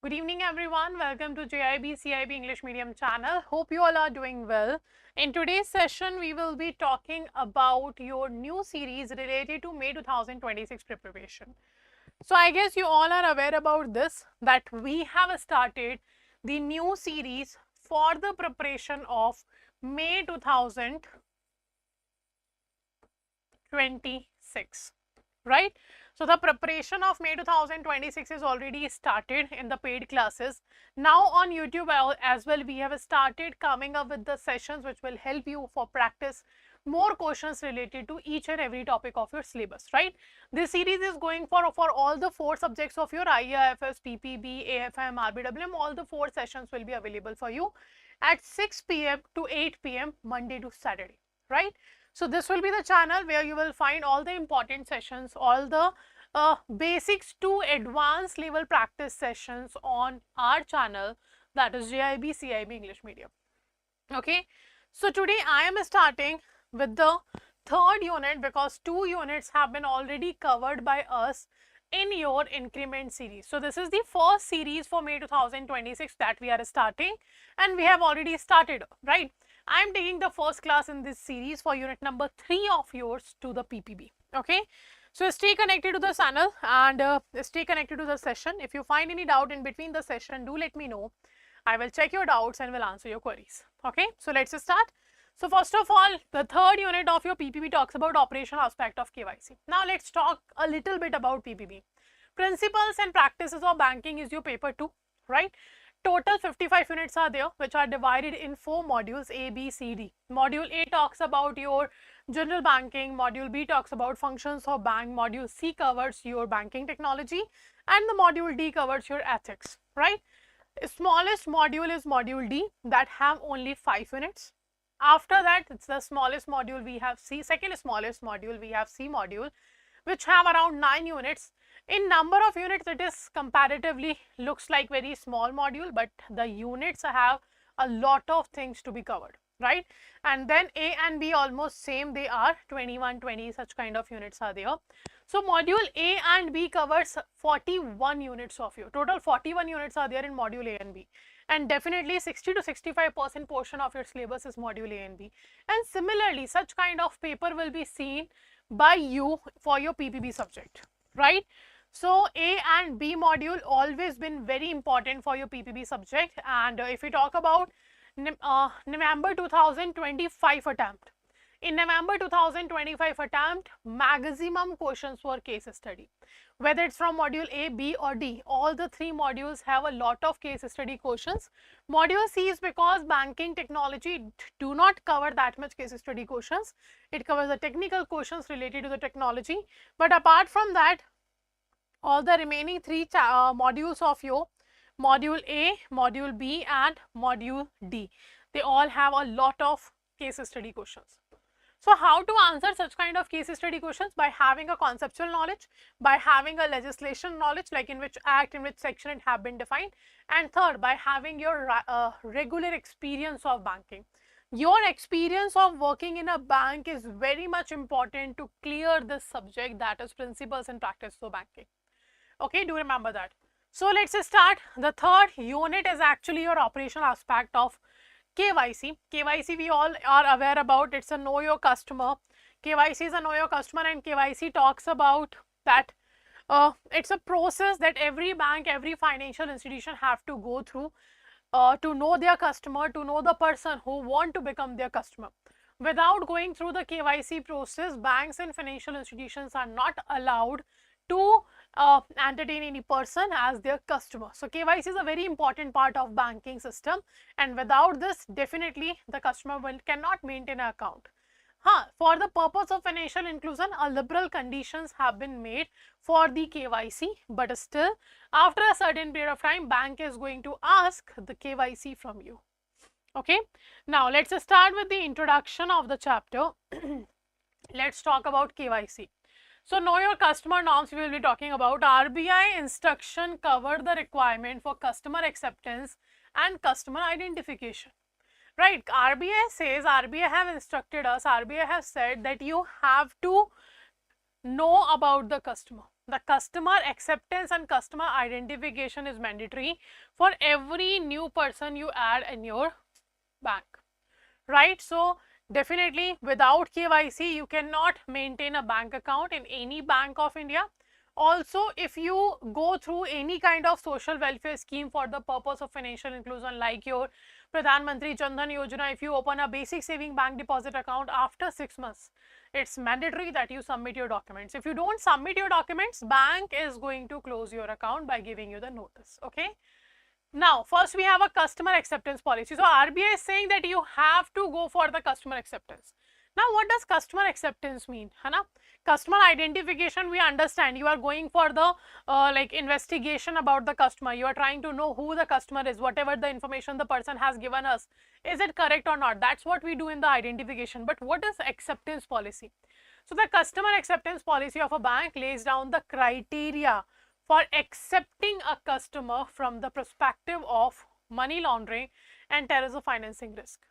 Good evening everyone, welcome to JAIIB CAIIB English Medium channel. Hope you all are doing well. In today's session, we will be talking about your new series related to May 2026 preparation. So I guess you all are aware about this, that we have started the new series for the preparation of May 2026, right? So the preparation of May 2026 is already started in the paid classes. Now on YouTube as well, we have started coming up with the sessions which will help you for practice more questions related to each and every topic of your syllabus, right? This series is going for all the 4 subjects of your IIFS, PPB, AFM, RBWM. All the 4 sessions will be available for you at 6 p.m. to 8 p.m. Monday to Saturday, right? So this will be the channel where you will find all the important sessions, all the basics to advanced level practice sessions on our channel, that is JAIIB CAIIB English Medium. Okay, so today I am starting with the 3rd unit because 2 units have been already covered by us in your increment series. So this is the first series for May 2026 that we are starting, and we have already started, right? I am taking the first class in this series for unit number 3 of yours to the PPB. Okay, so stay connected to the channel and stay connected to the session. If you find any doubt in between the session, do let me know. I will check your doubts and will answer your queries. Okay, so let's start. So first of all, the 3rd unit of your PPB talks about operational aspect of KYC. Now let's talk a little bit about PPB. Principles and practices of banking is your paper 2, right? Total 55 units are there, which are divided in 4 modules A, B, C, D. Module A talks about your general banking, module B talks about functions of bank, module C covers your banking technology, and the module D covers your ethics, right? Smallest module is module D that have only 5 units. After that, it's the smallest module we have C, second smallest module we have C module, which have around 9 units. In number of units, it is comparatively looks like very small module, but the units have a lot of things to be covered, right? And then A and B almost same, they are 21, 20, such kind of units are there. So module A and B covers 41 units of you. Total 41 units are there in module A and B. And definitely 60 to 65% portion of your syllabus is module A and B. And similarly, such kind of paper will be seen by you for your PPB subject, right? So A and B module always been very important for your PPB subject. And if we talk about November 2025 attempt, in November 2025 attempt, maximum questions were case study. Whether it's from module A, B or D, all the 3 modules have a lot of case study questions. Module C is because banking technology do not cover that much case study questions. It covers the technical questions related to the technology. But apart from that, all the remaining 3 modules of your module A, module B and module D, they all have a lot of case study questions. So how to answer such kind of case study questions? By having a conceptual knowledge, by having a legislation knowledge, like in which act, in which section it have been defined, and third, by having your regular experience of banking. Your experience of working in a bank is very much important to clear this subject, that is principles and practice of banking. Okay, do remember that. So let's start. The 3rd unit is actually your operational aspect of KYC. KYC we all are aware about. It's a know your customer. KYC is a know your customer, and KYC talks about that it's a process that every bank, every financial institution have to go through to know their customer, to know the person who want to become their customer. Without going through the KYC process, banks and financial institutions are not allowed to entertain any person as their customer. So KYC is a very important part of banking system, and without this, definitely the customer cannot maintain an account. For the purpose of financial inclusion, a liberal conditions have been made for the KYC, but still after a certain period of time, bank is going to ask the KYC from you. Okay, now let's start with the introduction of the chapter. Let's talk about KYC. So know your customer norms we will be talking about. RBI instruction cover the requirement for customer acceptance and customer identification, right? RBI says, RBI have instructed us, RBI has said that you have to know about the customer. the customer acceptance and customer identification is mandatory for every new person you add in your bank, right? So definitely without KYC you cannot maintain a bank account in any bank of India. Also, if you go through any kind of social welfare scheme for the purpose of financial inclusion, like your Pradhan Mantri Jan Dhan Yojana, if you open a basic saving bank deposit account, after 6 months, it's mandatory that you submit your documents. If you don't submit your documents, bank is going to close your account by giving you the notice, okay? Now, first we have a customer acceptance policy. So RBI is saying that you have to go for the customer acceptance. Now, what does customer acceptance mean? Customer identification, we understand you are going for the like investigation about the customer. You are trying to know who the customer is, whatever the information the person has given us, is it correct or not? That's what we do in the identification. But what is acceptance policy? So the customer acceptance policy of a bank lays down the criteria for accepting a customer from the perspective of money laundering and terrorism financing risk.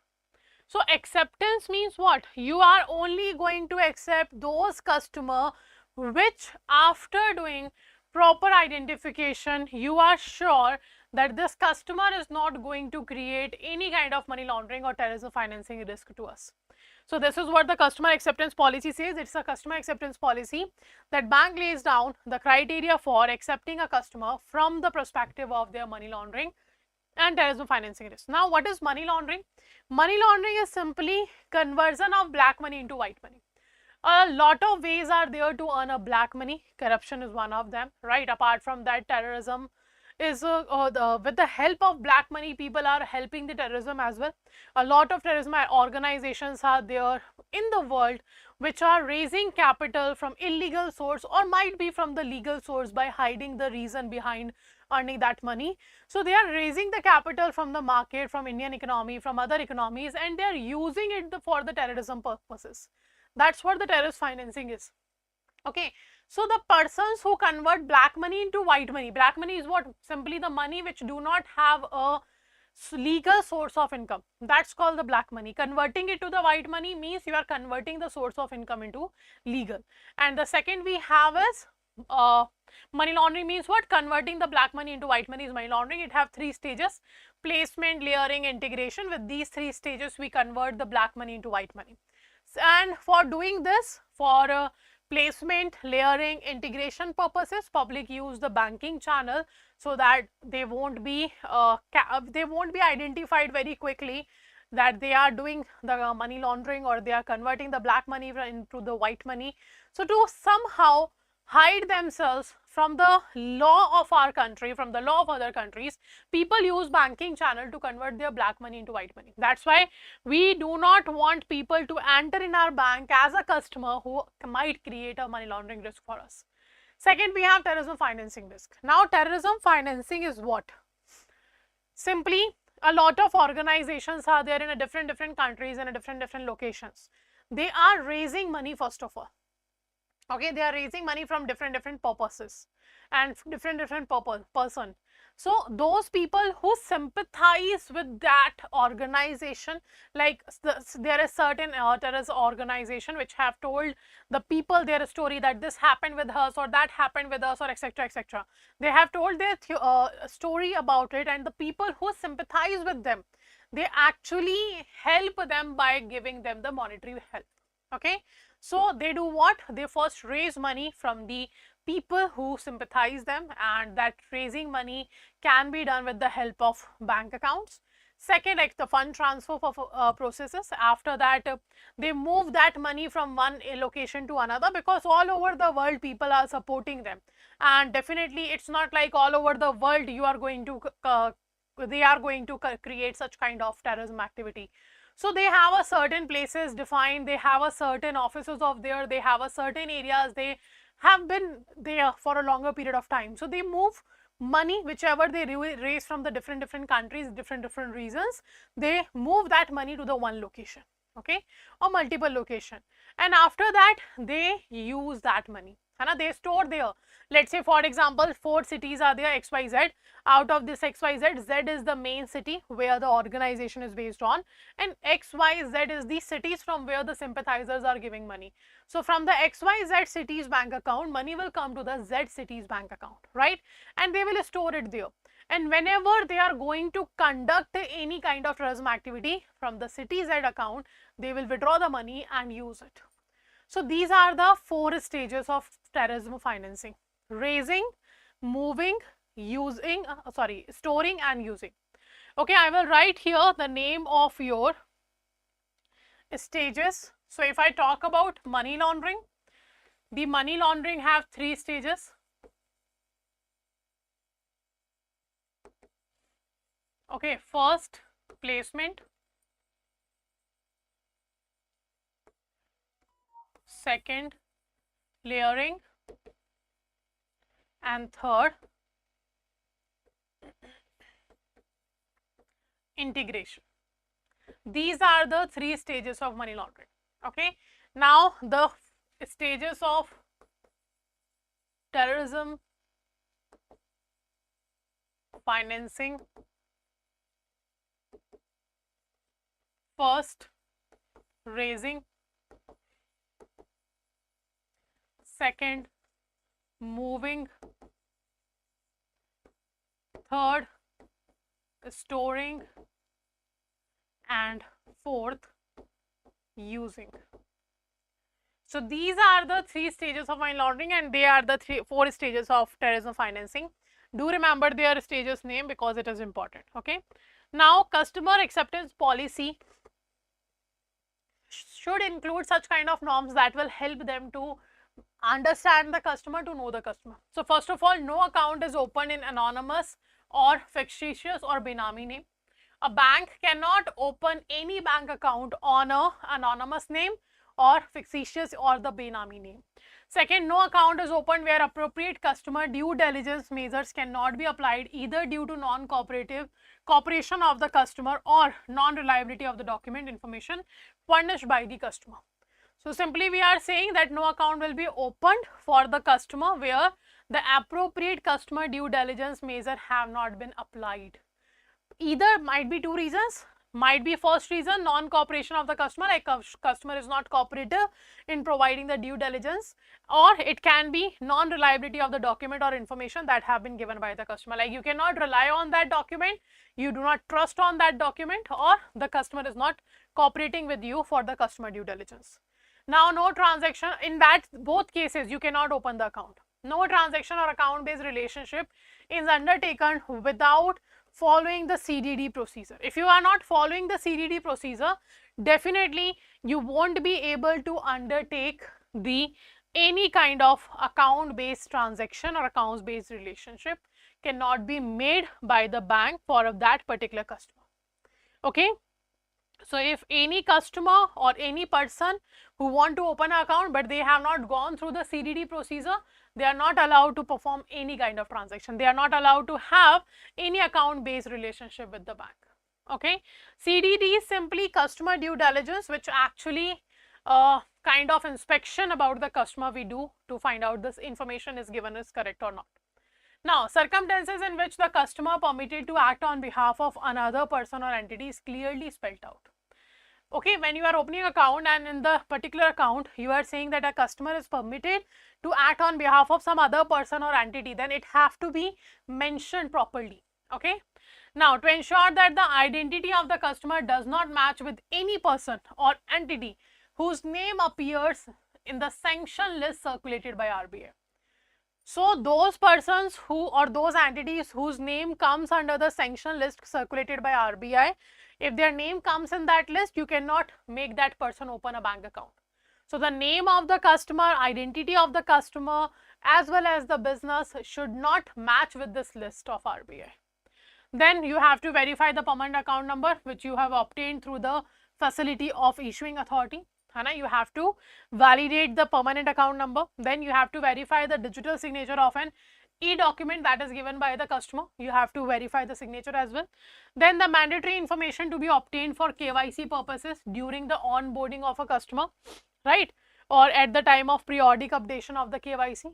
So acceptance means what? You are only going to accept those customers which, after doing proper identification, you are sure that this customer is not going to create any kind of money laundering or terrorism financing risk to us. So this is what the customer acceptance policy says. It's a customer acceptance policy that bank lays down the criteria for accepting a customer from the perspective of their money laundering and terrorism financing risk. Now, what is money laundering? Money laundering is simply conversion of black money into white money. A lot of ways are there to earn a black money. Corruption is one of them, right? Apart from that, terrorism is with the help of black money, people are helping the terrorism as well. A lot of terrorism organizations are there in the world which are raising capital from illegal source or might be from the legal source by hiding the reason behind earning that money. So they are raising the capital from the market, from Indian economy, from other economies, and they are using it for the terrorism purposes. That's what the terrorist financing is. Okay, so the persons who convert black money into white money, black money is what? Simply the money which do not have a legal source of income. That's called the black money. Converting it to the white money means you are converting the source of income into legal. And the second we have is money laundering means what? Converting the black money into white money is money laundering. It have 3 stages: placement, layering, integration. With these 3 stages, we convert the black money into white money. And for doing this, for placement, layering, integration purposes, public use the banking channel so that they won't be identified very quickly that they are doing the money laundering or they are converting the black money into the white money. So to somehow hide themselves from the law of our country, from the law of other countries, people use banking channel to convert their black money into white money. That's why we do not want people to enter in our bank as a customer who might create a money laundering risk for us. Second, we have terrorism financing risk. Now, terrorism financing is what? Simply, a lot of organizations are there in a different countries and different locations. They are raising money first of all. Okay, they are raising money from different purposes and different person. So those people who sympathize with that organization, like there is certain terrorist organization which have told the people their story that this happened with us or that happened with us or etc. etc. They have told their story about it, and the people who sympathize with them, they actually help them by giving them the monetary help. Okay. So they do what? They first raise money from the people who sympathize them, and that raising money can be done with the help of bank accounts. Second, like the fund transfer processes. After that, they move that money from one location to another, because all over the world people are supporting them, and definitely it's not like all over the world you are going to they are going to create such kind of terrorism activity. So they have a certain places defined, they have a certain offices of there, they have a certain areas, they have been there for a longer period of time. So they move money, whichever they raise from the different countries, different reasons, they move that money to the one location, okay, or multiple location, and after that they use that money. है ना, they store there. Let's say for example 4 cities are there, XYZ. Out of this XYZ, Z is the main city where the organization is based on, and XYZ is the cities from where the sympathizers are giving money. So from the XYZ cities bank account, money will come to the Z cities bank account, right? And they will store it there. And whenever they are going to conduct any kind of terrorism activity from the city Z account, they will withdraw the money and use it. So these are the 4 stages of terrorism financing: raising, moving, using, storing and using. Okay, I will write here the name of your stages. So if I talk about money laundering, the money laundering have 3 stages. Okay, first placement, second layering, and third integration. These are the 3 stages of money laundering. Okay, now the stages of terrorism financing: first raising, second moving, third storing, and fourth using. So these are the 3 stages of money laundering, and they are the 4 stages of terrorism financing. Do remember their stages name because it is important. Okay, now customer acceptance policy should include such kind of norms that will help them to understand the customer, to know the customer. So first of all, no account is opened in anonymous or fictitious or benami name. A bank cannot open any bank account on a anonymous name or fictitious or the benami name. Second, no account is opened where appropriate customer due diligence measures cannot be applied either due to cooperation of the customer or non-reliability of the document information furnished by the customer. So simply we are saying that no account will be opened for the customer where the appropriate customer due diligence measure have not been applied. Either might be 2 reasons. Might be first reason, non-cooperation of the customer, like customer is not cooperative in providing the due diligence, or it can be non-reliability of the document or information that have been given by the customer. Like you cannot rely on that document, you do not trust on that document, or the customer is not cooperating with you for the customer due diligence. Now, no transaction, in that both cases you cannot open the account. No transaction or account-based relationship is undertaken without following the CDD procedure. If you are not following the CDD procedure, definitely you won't be able to undertake any kind of account-based transaction or accounts-based relationship cannot be made by the bank for that particular customer. Okay. So if any customer or any person who want to open an account but they have not gone through the CDD procedure, they are not allowed to perform any kind of transaction. They are not allowed to have any account based relationship with the bank. Okay. CDD is simply customer due diligence, which actually kind of inspection about the customer we do to find out this information is given is correct or not. Now, circumstances in which the customer permitted to act on behalf of another person or entity is clearly spelled out. Okay, when you are opening an account and in the particular account, you are saying that a customer is permitted to act on behalf of some other person or entity, then it have to be mentioned properly. Okay. Now, to ensure that the identity of the customer does not match with any person or entity whose name appears in the sanction list circulated by RBI. So those persons who or those entities whose name comes under the sanction list circulated by RBI, if their name comes in that list, you cannot make that person open a bank account. So the name of the customer, identity of the customer, as well as the business should not match with this list of RBI. Then you have to verify the permanent account number which you have obtained through the facility of issuing authority. You have to validate the permanent account number. Then you have to verify the digital signature of an e-document that is given by the customer. You have to verify the signature as well. Then the mandatory information to be obtained for KYC purposes during the onboarding of a customer, right? or at the time of periodic updation of the KYC.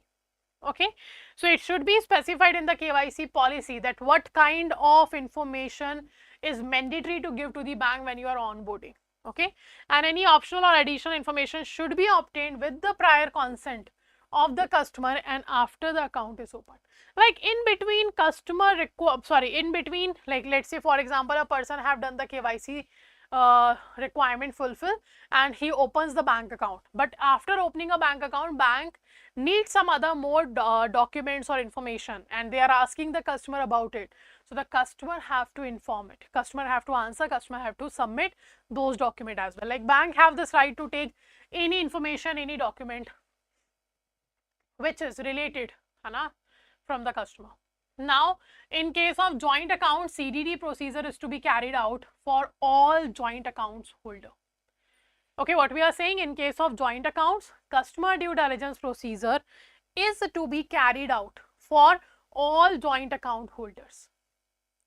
Okay, so it should be specified in the KYC policy that what kind of information is mandatory to give to the bank when you are onboarding. Okay, and any optional or additional information should be obtained with the prior consent of the customer and after the account is opened. Like in between in between, like let's say for example a person have done the KYC requirement fulfill and he opens the bank account, but after opening a bank account, bank needs some other more documents or information and they are asking the customer about it. So the customer have to inform it, customer have to answer, customer have to submit those documents as well. Like bank have this right to take any information, any document which is related from the customer. Now, in case of joint account, CDD procedure is to be carried out for all joint accounts holder. Okay, what we are saying, in case of joint accounts, customer due diligence procedure is to be carried out for all joint account holders.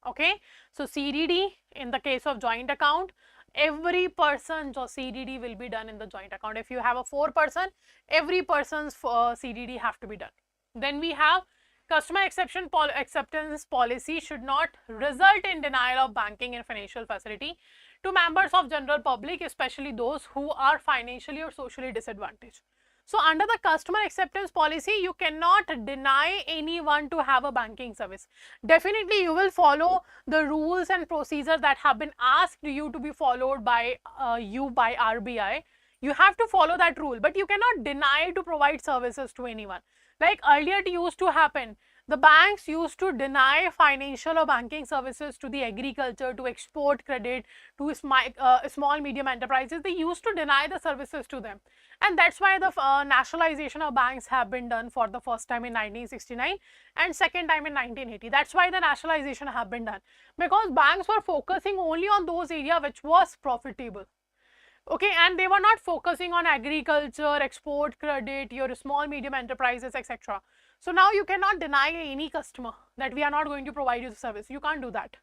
Okay, so CDD in the case of joint account, every person's CDD will be done in the joint account. If you have a 4-person, every person's CDD have to be done. Then we have customer acceptance policy should not result in denial of banking and financial facility to members of general public, especially those who are financially or socially disadvantaged. So under the customer acceptance policy, you cannot deny anyone to have a banking service. Definitely you will follow the rules and procedures that have been asked you to be followed by by RBI. You have to follow that rule, but you cannot deny to provide services to anyone. Like earlier it used to happen, the banks used to deny financial or banking services to the agriculture, to export credit, to small medium enterprises. They used to deny the services to them, and that's why the nationalization of banks have been done for the first time in 1969 and second time in 1980. That's why the nationalization have been done, because banks were focusing only on those areas which was profitable. Okay, and they were not focusing on agriculture, export credit, your small medium enterprises, etc. So now you cannot deny any customer that we are not going to provide you the service. You can't do that.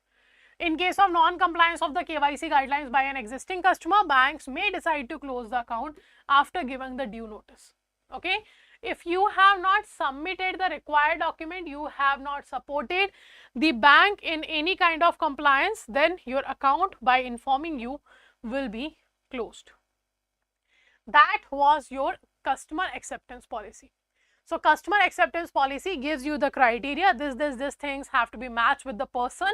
In case of non-compliance of the KYC guidelines by an existing customer, banks may decide to close the account after giving the due notice. Okay, if you have not submitted the required document, you have not supported the bank in any kind of compliance, then your account, by informing you, will be closed. That was your customer acceptance policy. So customer acceptance policy gives you the criteria. These things have to be matched with the person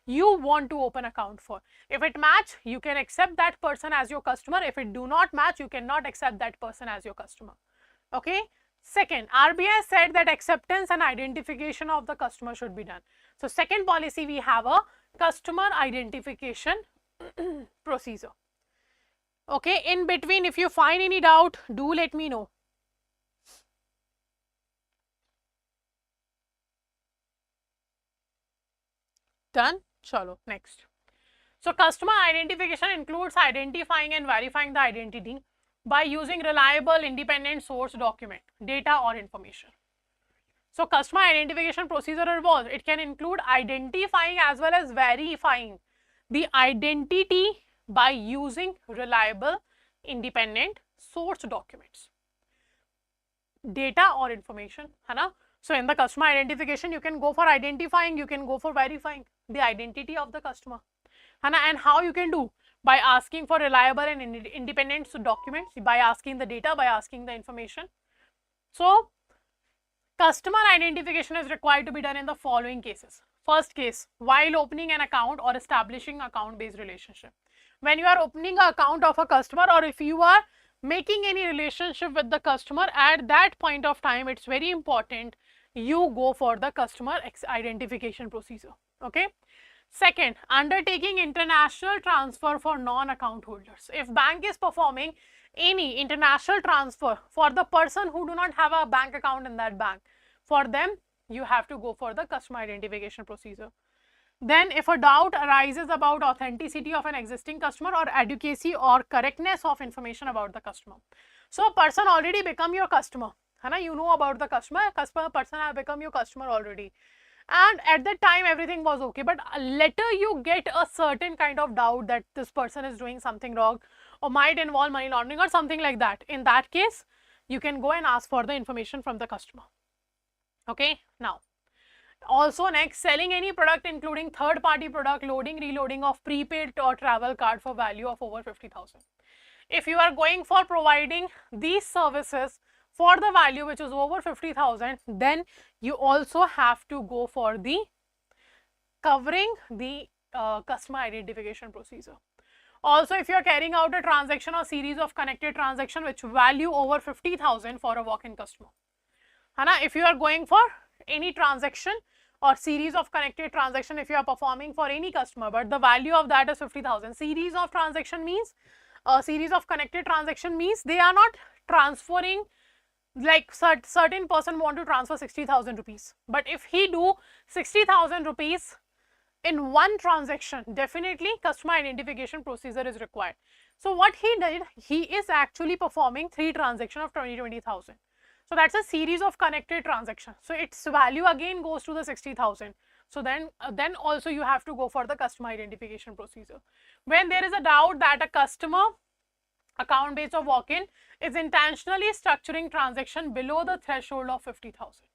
you want to open account for. If it match, you can accept that person as your customer. If it do not match, you cannot accept that person as your customer. Okay. Second, RBI said that acceptance and identification of the customer should be done. So second policy, we have a customer identification procedure. Okay, in between, if you find any doubt, do let me know. Done? Chalo, next. So customer identification includes identifying and verifying the identity by using reliable independent source document, data or information. So customer identification procedure involves, it can include identifying as well as verifying the identity by using reliable independent source documents, data or information, है ना? So in the customer identification, you can go for identifying, you can go for verifying the identity of the customer, है ना? And how you can do? By asking for reliable and independent documents, by asking the data, by asking the information. So customer identification is required to be done in the following cases. First case, while opening an account or establishing account-based relationship. When you are opening an account of a customer, or if you are making any relationship with the customer, at that point of time, it's very important you go for the customer identification procedure. Okay. Second, undertaking international transfer for non-account holders. If bank is performing any international transfer for the person who do not have a bank account in that bank, for them, you have to go for the customer identification procedure. Then if a doubt arises about authenticity of an existing customer or adequacy or correctness of information about the customer. So a person already become your customer, है you know about the customer person have become your customer already. And at that time everything was okay, but later you get a certain kind of doubt that this person is doing something wrong or might involve money laundering or something like that. In that case, you can go and ask for the information from the customer. Okay, now also next, selling any product including third party product, loading, reloading of prepaid or travel card for value of over 50,000. If you are going for providing these services for the value which is over 50,000, then you also have to go for the covering the customer identification procedure. Also, if you are carrying out a transaction or series of connected transaction which value over 50,000 for a walk-in customer, if you are going for any transaction or series of connected transaction, if you are performing for any customer but the value of that is 50,000, series of transaction means series of connected transaction means they are not transferring, like certain person want to transfer 60,000 rupees, but if he do 60,000 rupees in one transaction, definitely customer identification procedure is required. So what he did, he is actually performing 3 transactions of 20,000. So that's a series of connected transactions. So its value again goes to the 60,000. So then also you have to go for the customer identification procedure. When there is a doubt that a customer account based or walk-in is intentionally structuring transaction below the threshold of 50,000.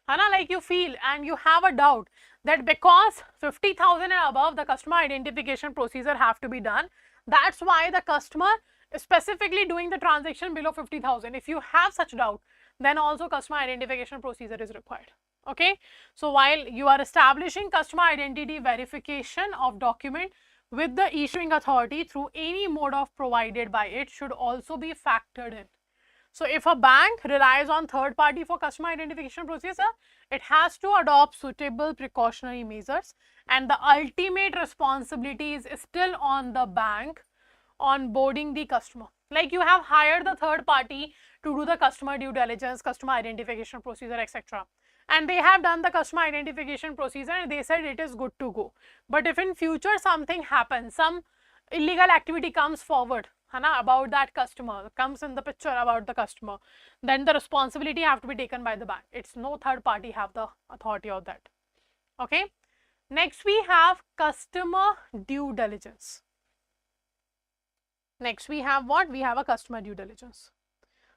Like you feel and you have a doubt that because 50,000 and above the customer identification procedure have to be done, that's why the customer is specifically doing the transaction below 50,000. If you have such doubt, then also customer identification procedure is required. Okay, so while you are establishing customer identity verification of document with the issuing authority through any mode of provided by it should also be factored in. So if a bank relies on third party for customer identification procedure, it has to adopt suitable precautionary measures, and the ultimate responsibility is still on the bank onboarding the customer. Like you have hired the third party to do the customer due diligence, customer identification procedure, etc. And they have done the customer identification procedure and they said it is good to go. But if in future something happens, some illegal activity comes forward about that customer, comes in the picture about the customer, then the responsibility have to be taken by the bank. It's no third party have the authority of that. Okay. Next we have customer due diligence. Next we have what? We have a customer due diligence.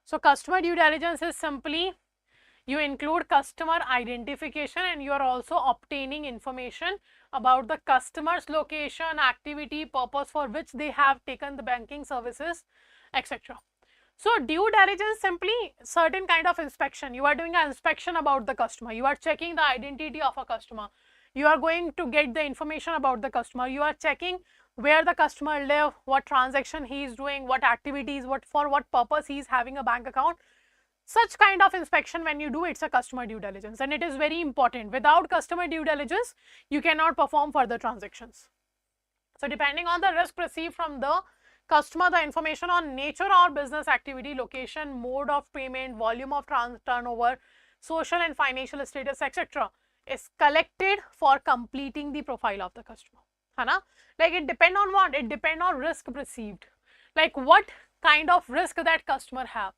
So customer due diligence is simply you include customer identification and you are also obtaining information about the customer's location, activity, purpose for which they have taken the banking services, etc. So due diligence simply certain kind of inspection. You are doing an inspection about the customer. You are checking the identity of a customer. You are going to get the information about the customer. You are checking where the customer live, what transaction he is doing, what activities, for what purpose he is having a bank account. Such kind of inspection when you do, it's a customer due diligence, and it is very important. Without customer due diligence, you cannot perform further transactions. So depending on the risk received from the customer, the information on nature or business activity, location, mode of payment, volume of turnover, social and financial status, etc. is collected for completing the profile of the customer. Like it depends on what? It depends on risk perceived. Like what kind of risk that customer have.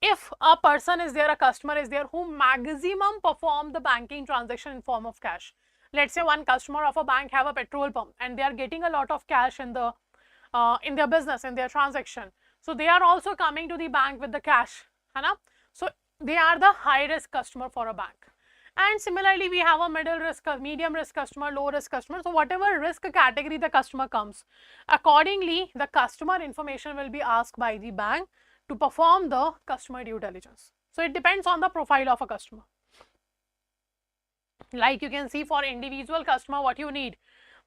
If a person is there, a customer is there who maximum perform the banking transaction in form of cash. Let's say one customer of a bank have a petrol pump and they are getting a lot of cash in the in their business, in their transaction. So they are also coming to the bank with the cash. So they are the high risk customer for a bank. And similarly, we have a middle risk, medium risk customer, low risk customer. So whatever risk category the customer comes, accordingly the customer information will be asked by the bank to perform the customer due diligence. So it depends on the profile of a customer. Like you can see for individual customer what you need.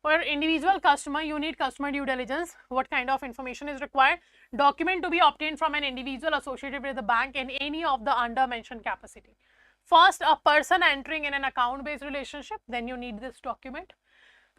For individual customer, you need customer due diligence. What kind of information is required? Document to be obtained from an individual associated with the bank in any of the under mentioned capacity. First, a person entering in an account based relationship, then you need this document.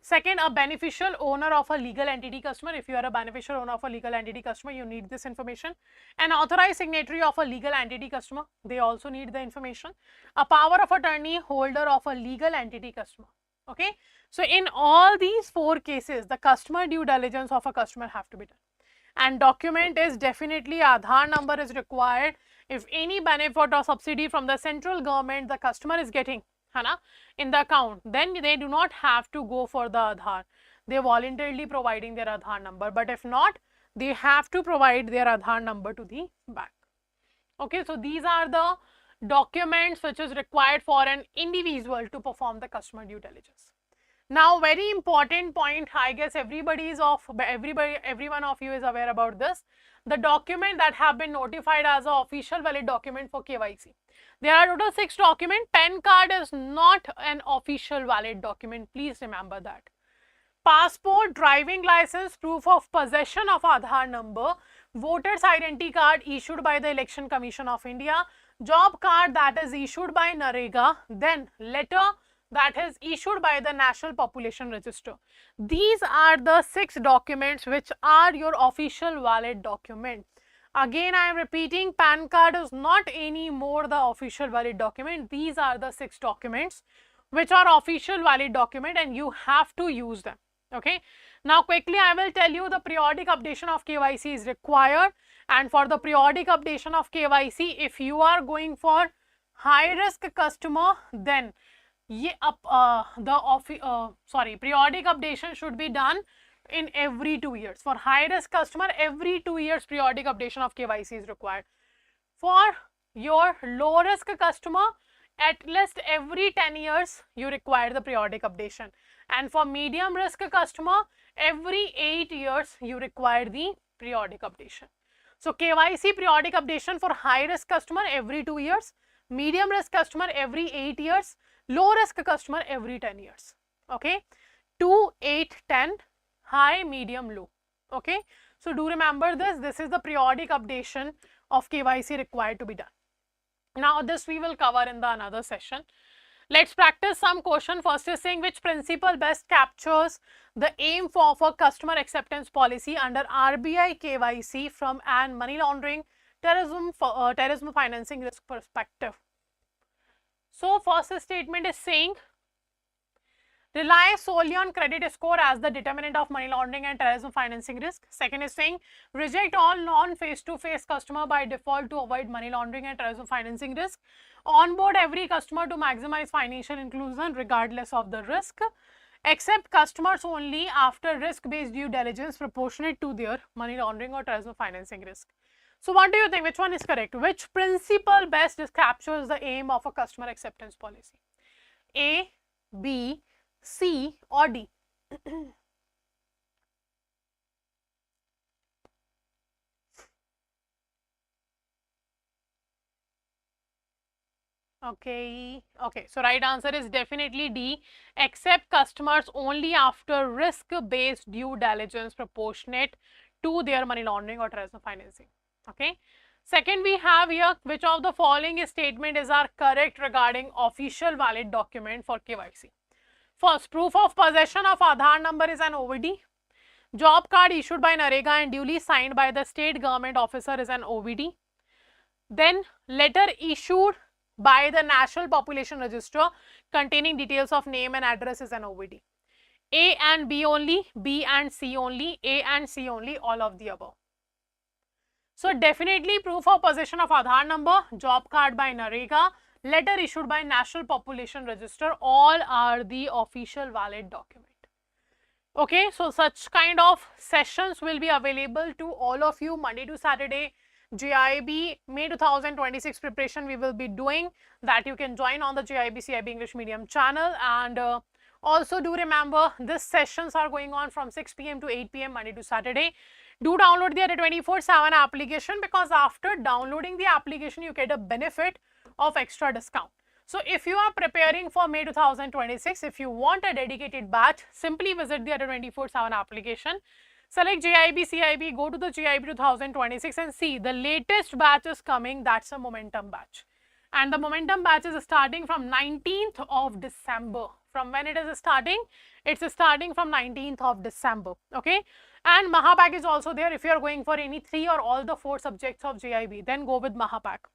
Second, a beneficial owner of a legal entity customer. If you are a beneficial owner of a legal entity customer, you need this information. An authorized signatory of a legal entity customer, they also need the information. A power of attorney holder of a legal entity customer. Okay. So in all these 4 cases, the customer due diligence of a customer have to be done. And document is definitely Aadhaar number is required. If any benefit or subsidy from the central government the customer is getting in the account, then they do not have to go for the Aadhaar. They are voluntarily providing their Aadhaar number. But if not, they have to provide their Aadhaar number to the bank. Okay, so these are the documents which is required for an individual to perform the customer due diligence. Now, very important point, I guess every one of you is aware about this. The document that have been notified as an official valid document for KYC. There are total 6 documents. PAN card is not an official valid document. Please remember that. Passport, driving license, proof of possession of Aadhaar number, voter's identity card issued by the Election Commission of India, job card that is issued by NREGA, then letter that is issued by the National Population Register. These are the 6 documents which are your official valid document. Again, I am repeating, PAN card is not any more the official valid document. These are the 6 documents which are official valid document and you have to use them. Okay. Now, quickly I will tell you the periodic updation of KYC is required, and for the periodic updation of KYC, if you are going for high risk customer, then periodic updation should be done in every 2 years. For high risk customer, every 2 years periodic updation of KYC is required. For your low risk customer, at least every 10 years you require the periodic updation, and for medium risk customer, every 8 years you require the periodic updation. So KYC periodic updation for high risk customer every 2 years, medium risk customer every 8 years, low risk customer every 10 years. Okay, 2, 8, 10, high, medium, low. Okay, so do remember this. This is the periodic updation of KYC required to be done. Now this we will cover in the another session. Let's practice some question. First is saying which principle best captures the aim for customer acceptance policy under RBI KYC from an money laundering, terrorism financing risk perspective. So first statement is saying rely solely on credit score as the determinant of money laundering and terrorism financing risk. Second is saying reject all non-face-to-face customer by default to avoid money laundering and terrorism financing risk. Onboard every customer to maximize financial inclusion regardless of the risk. Accept customers only after risk-based due diligence proportionate to their money laundering or terrorism financing risk. So what do you think? Which one is correct? Which principle best captures the aim of a customer acceptance policy? A, B, C or D? Okay, so right answer is definitely D. Accept customers only after risk-based due diligence proportionate to their money laundering or terrorism financing. Okay. Second, we have here which of the following statement is are correct regarding official valid document for KYC. First, proof of possession of Aadhaar number is an OVD. Job card issued by NREGA and duly signed by the state government officer is an OVD. Then, letter issued by the National Population Register containing details of name and address is an OVD. A and B only, B and C only, A and C only, all of the above. So, definitely proof of possession of Aadhaar number, job card by NREGA, letter issued by National Population Register, all are the official valid document. Okay, so such kind of sessions will be available to all of you Monday to Saturday. JAIIB May 2026 preparation we will be doing that. You can join on the JAIIB CAIIB English Medium channel, and also do remember these sessions are going on from 6 PM to 8 PM Monday to Saturday. Do download the 24/7 application, because after downloading the application you get a benefit of extra discount. So if you are preparing for May 2026, if you want a dedicated batch, simply visit the 24/7 application. Select JAIIB, CAIIB, go to the JAIIB 2026 and see the latest batch is coming. That's a momentum batch. And the momentum batch is starting from 19th of December. From when it is starting? It's starting from 19th of December. Okay. And Mahapack is also there. If you are going for any 3 or all the 4 subjects of JAIIB, then go with Mahapack.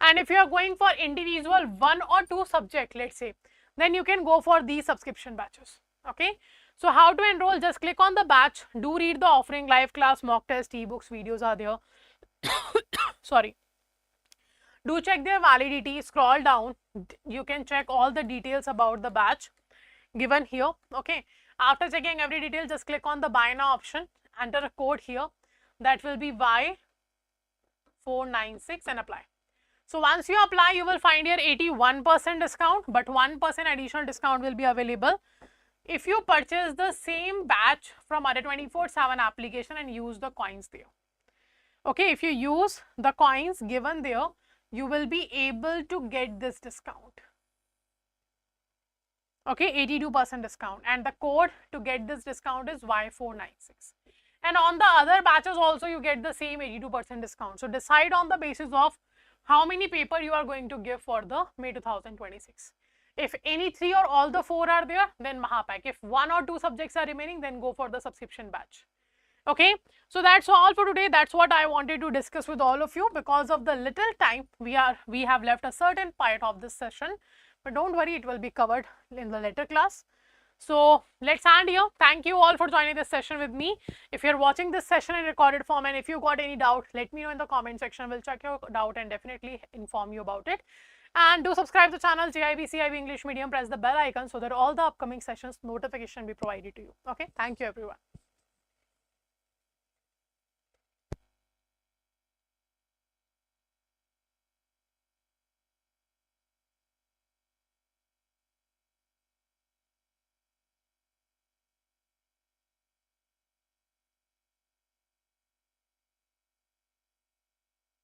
And if you are going for individual 1 or 2 subject, let's say, then you can go for these subscription batches. Okay. So how to enroll? Just click on the batch. Do read the offering, live class, mock test, ebooks, videos are there. Sorry. Do check their validity. Scroll down. You can check all the details about the batch given here. Okay. After checking every detail, just click on the buy now option. Enter a code here. That will be Y496 and apply. So once you apply, you will find here 81% discount, but 1% additional discount will be available if you purchase the same batch from other 24/7 application and use the coins there. Okay, if you use the coins given there, you will be able to get this discount. Okay, 82% discount, and the code to get this discount is Y496. And on the other batches also you get the same 82% discount. So decide on the basis of how many paper you are going to give for the May 2026. If any 3 or all the 4 are there, then Mahapack. If 1 or 2 subjects are remaining, then go for the subscription batch. Okay, so that's all for today. That's what I wanted to discuss with all of you. Because of the little time we have left a certain part of this session, but don't worry, it will be covered in the later class. So let's end here. Thank you all for joining this session with me. If you're watching this session in recorded form and if you got any doubt, let me know in the comment section. We'll check your doubt and definitely inform you about it. And do subscribe to the channel JAIIB CAIIB English Medium. Press the bell icon so that all the upcoming sessions notification be provided to you. Okay, thank you everyone.